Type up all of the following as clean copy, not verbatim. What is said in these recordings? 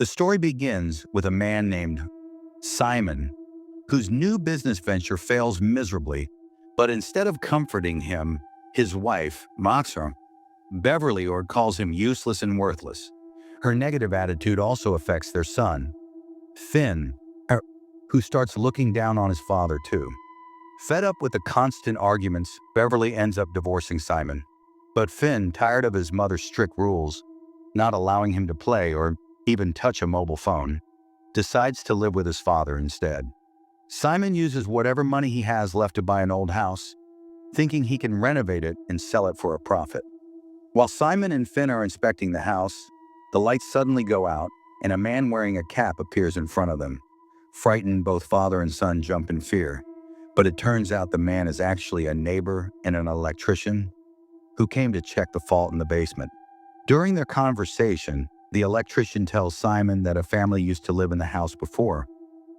The story begins with a man named Simon, whose new business venture fails miserably, but instead of comforting him, his wife mocks him. Beverly or calls him useless and worthless. Her negative attitude also affects their son, Finn, who starts looking down on his father too. Fed up with the constant arguments, Beverly ends up divorcing Simon. But Finn, tired of his mother's strict rules, not allowing him to play or even touch a mobile phone, decides to live with his father instead. Simon uses whatever money he has left to buy an old house, thinking he can renovate it and sell it for a profit. While Simon and Finn are inspecting the house, the lights suddenly go out and a man wearing a cap appears in front of them. Frightened, both father and son jump in fear, but it turns out the man is actually a neighbor and an electrician who came to check the fault in the basement. During their conversation, the electrician tells Simon that a family used to live in the house before,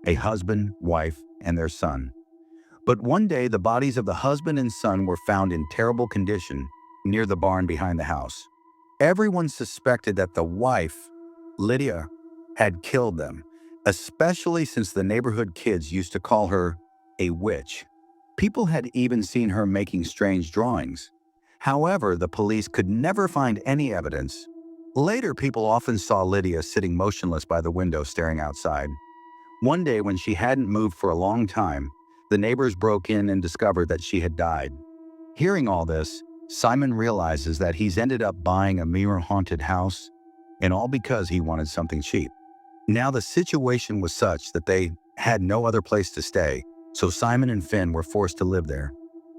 a husband, wife, and their son. But one day, the bodies of the husband and son were found in terrible condition near the barn behind the house. Everyone suspected that the wife, Lydia, had killed them, especially since the neighborhood kids used to call her a witch. People had even seen her making strange drawings. However, the police could never find any evidence. Later, people often saw Lydia sitting motionless by the window staring outside. One day, when she hadn't moved for a long time, the neighbors broke in and discovered that she had died. Hearing all this, Simon realizes that he's ended up buying a mirror-haunted house, and all because he wanted something cheap. Now the situation was such that they had no other place to stay, so Simon and Finn were forced to live there.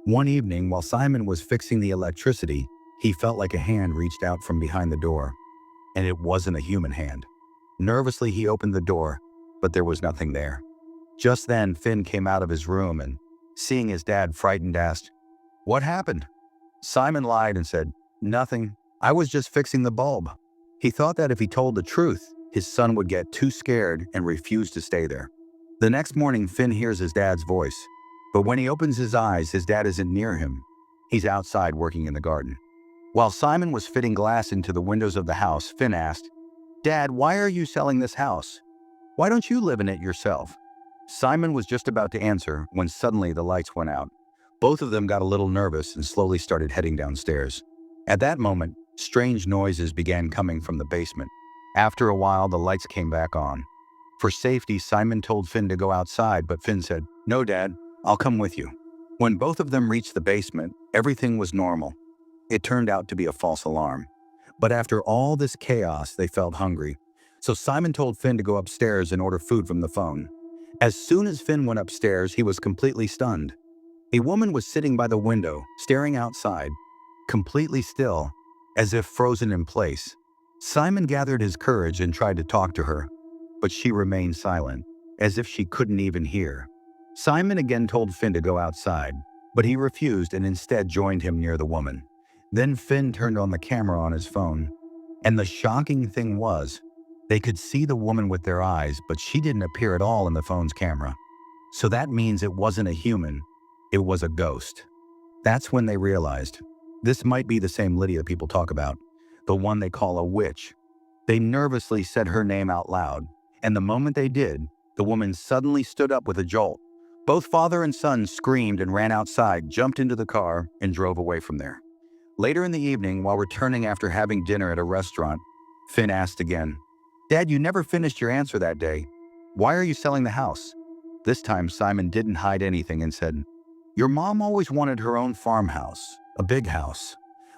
One evening, while Simon was fixing the electricity, he felt like a hand reached out from behind the door, and it wasn't a human hand. Nervously, he opened the door, but there was nothing there. Just then, Finn came out of his room and, seeing his dad frightened, asked, "What happened?" Simon lied and said, "Nothing. I was just fixing the bulb." He thought that if he told the truth, his son would get too scared and refuse to stay there. The next morning, Finn hears his dad's voice, but when he opens his eyes, his dad isn't near him. He's outside working in the garden. While Simon was fitting glass into the windows of the house, Finn asked, "Dad, why are you selling this house? Why don't you live in it yourself?" Simon was just about to answer when suddenly the lights went out. Both of them got a little nervous and slowly started heading downstairs. At that moment, strange noises began coming from the basement. After a while, the lights came back on. For safety, Simon told Finn to go outside, but Finn said, "No, Dad, I'll come with you." When both of them reached the basement, everything was normal. It turned out to be a false alarm. But after all this chaos, they felt hungry. So Simon told Finn to go upstairs and order food from the phone. As soon as Finn went upstairs, he was completely stunned. A woman was sitting by the window, staring outside, completely still, as if frozen in place. Simon gathered his courage and tried to talk to her, but she remained silent, as if she couldn't even hear. Simon again told Finn to go outside, but he refused and instead joined him near the woman. Then Finn turned on the camera on his phone, and the shocking thing was, they could see the woman with their eyes, but she didn't appear at all in the phone's camera. So that means it wasn't a human, it was a ghost. That's when they realized, this might be the same Lydia people talk about, the one they call a witch. They nervously said her name out loud, and the moment they did, the woman suddenly stood up with a jolt. Both father and son screamed and ran outside, jumped into the car, and drove away from there. Later in the evening, while returning after having dinner at a restaurant, Finn asked again, "Dad, you never finished your answer that day. Why are you selling the house?" This time, Simon didn't hide anything and said, "Your mom always wanted her own farmhouse, a big house.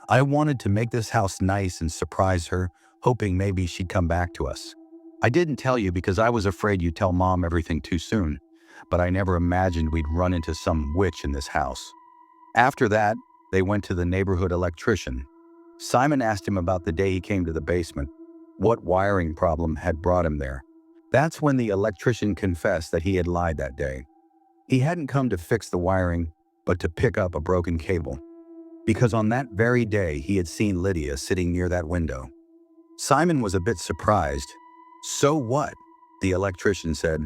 I wanted to make this house nice and surprise her, hoping maybe she'd come back to us. I didn't tell you because I was afraid you'd tell Mom everything too soon, but I never imagined we'd run into some witch in this house." After that, they went to the neighborhood electrician. Simon asked him about the day he came to the basement, what wiring problem had brought him there. That's when the electrician confessed that he had lied that day. He hadn't come to fix the wiring, but to pick up a broken cable, because on that very day he had seen Lydia sitting near that window. Simon was a bit surprised. "So what?" the electrician said.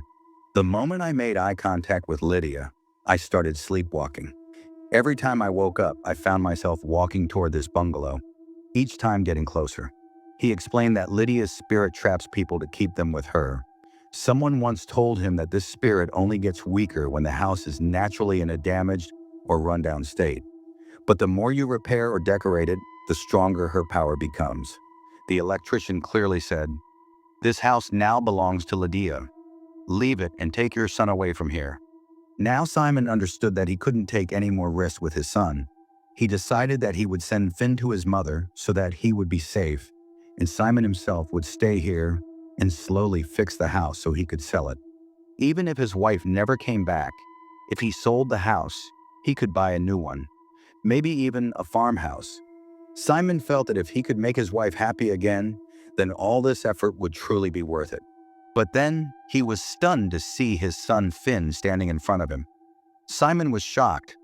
"The moment I made eye contact with Lydia, I started sleepwalking. Every time I woke up, I found myself walking toward this bungalow, each time getting closer." He explained that Lydia's spirit traps people to keep them with her. Someone once told him that this spirit only gets weaker when the house is naturally in a damaged or rundown state. But the more you repair or decorate it, the stronger her power becomes. The electrician clearly said, "This house now belongs to Lydia. Leave it and take your son away from here." Now Simon understood that he couldn't take any more risks with his son. He decided that he would send Finn to his mother so that he would be safe, and Simon himself would stay here and slowly fix the house so he could sell it. Even if his wife never came back, if he sold the house, he could buy a new one, maybe even a farmhouse. Simon felt that if he could make his wife happy again, then all this effort would truly be worth it. But then he was stunned to see his son Finn standing in front of him. Simon was shocked.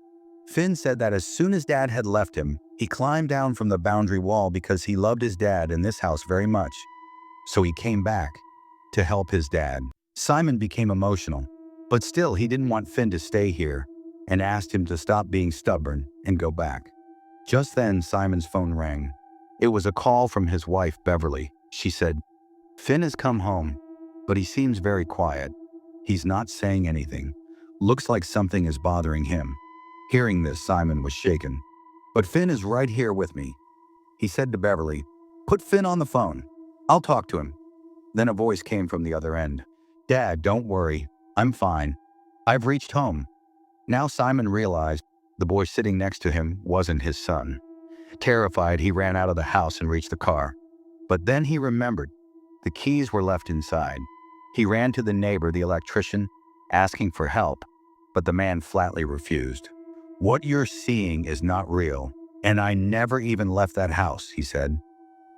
Finn said that as soon as Dad had left him, he climbed down from the boundary wall because he loved his dad and this house very much. So he came back to help his dad. Simon became emotional, but still he didn't want Finn to stay here and asked him to stop being stubborn and go back. Just then, Simon's phone rang. It was a call from his wife, Beverly. She said, "Finn has come home, but he seems very quiet. He's not saying anything. Looks like something is bothering him." Hearing this, Simon was shaken. "But Finn is right here with me." He said to Beverly, "Put Finn on the phone. I'll talk to him." Then a voice came from the other end. "Dad, don't worry. I'm fine. I've reached home." Now Simon realized the boy sitting next to him wasn't his son. Terrified, he ran out of the house and reached the car. But then he remembered the keys were left inside. He ran to the neighbor, the electrician, asking for help, but the man flatly refused. "What you're seeing is not real, and I never even left that house," he said.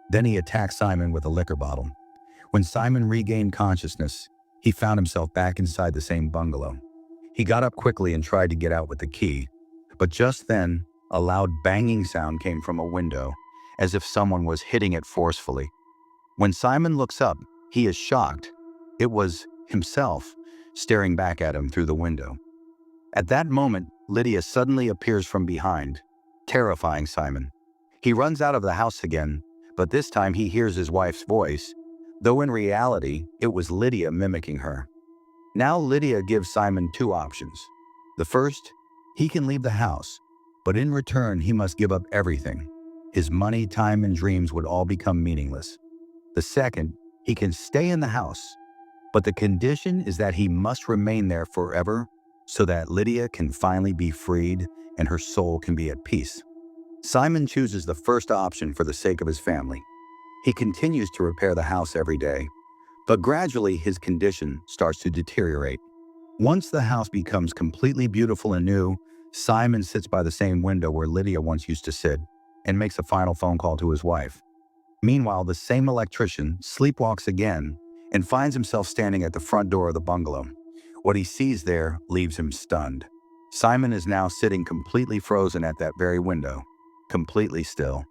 Then he attacked Simon with a liquor bottle. When Simon regained consciousness, he found himself back inside the same bungalow. He got up quickly and tried to get out with the key, but just then, a loud banging sound came from a window, as if someone was hitting it forcefully. When Simon looks up, he is shocked. It was himself staring back at him through the window. At that moment, Lydia suddenly appears from behind, terrifying Simon. He runs out of the house again, but this time he hears his wife's voice, though in reality, it was Lydia mimicking her. Now Lydia gives Simon two options. The first, he can leave the house, but in return he must give up everything. His money, time, and dreams would all become meaningless. The second, he can stay in the house, but the condition is that he must remain there forever so that Lydia can finally be freed and her soul can be at peace. Simon chooses the first option for the sake of his family. He continues to repair the house every day, but gradually his condition starts to deteriorate. Once the house becomes completely beautiful and new, Simon sits by the same window where Lydia once used to sit and makes a final phone call to his wife. Meanwhile, the same electrician sleepwalks again and finds himself standing at the front door of the bungalow. What he sees there leaves him stunned. Simon is now sitting completely frozen at that very window, completely still.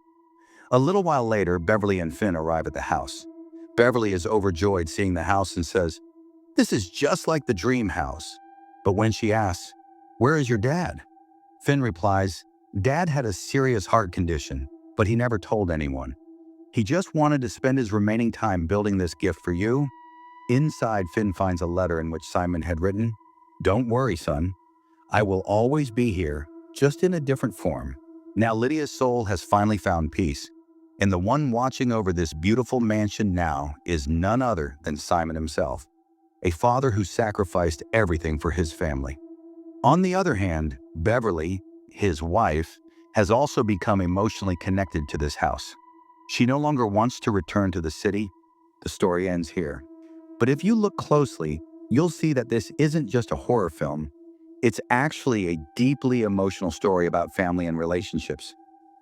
A little while later, Beverly and Finn arrive at the house. Beverly is overjoyed seeing the house and says, "This is just like the dream house." But when she asks, "Where is your dad?" Finn replies, "Dad had a serious heart condition, but he never told anyone. He just wanted to spend his remaining time building this gift for you." Inside, Finn finds a letter in which Simon had written, "Don't worry, son. I will always be here, just in a different form." Now Lydia's soul has finally found peace, and the one watching over this beautiful mansion now is none other than Simon himself, a father who sacrificed everything for his family. On the other hand, Beverly, his wife, has also become emotionally connected to this house. She no longer wants to return to the city. The story ends here. But if you look closely, you'll see that this isn't just a horror film. It's actually a deeply emotional story about family and relationships.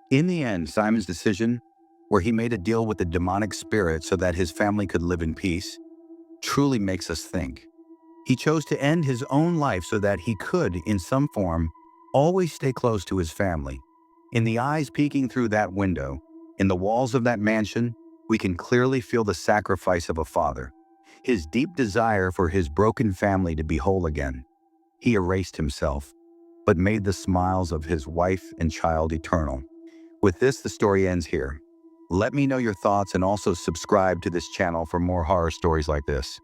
In the end, Simon's decision, where he made a deal with the demonic spirit so that his family could live in peace, truly makes us think. He chose to end his own life so that he could, in some form, always stay close to his family. In the eyes peeking through that window, in the walls of that mansion, we can clearly feel the sacrifice of a father, his deep desire for his broken family to be whole again. He erased himself, but made the smiles of his wife and child eternal. With this, the story ends here. Let me know your thoughts and also subscribe to this channel for more horror stories like this.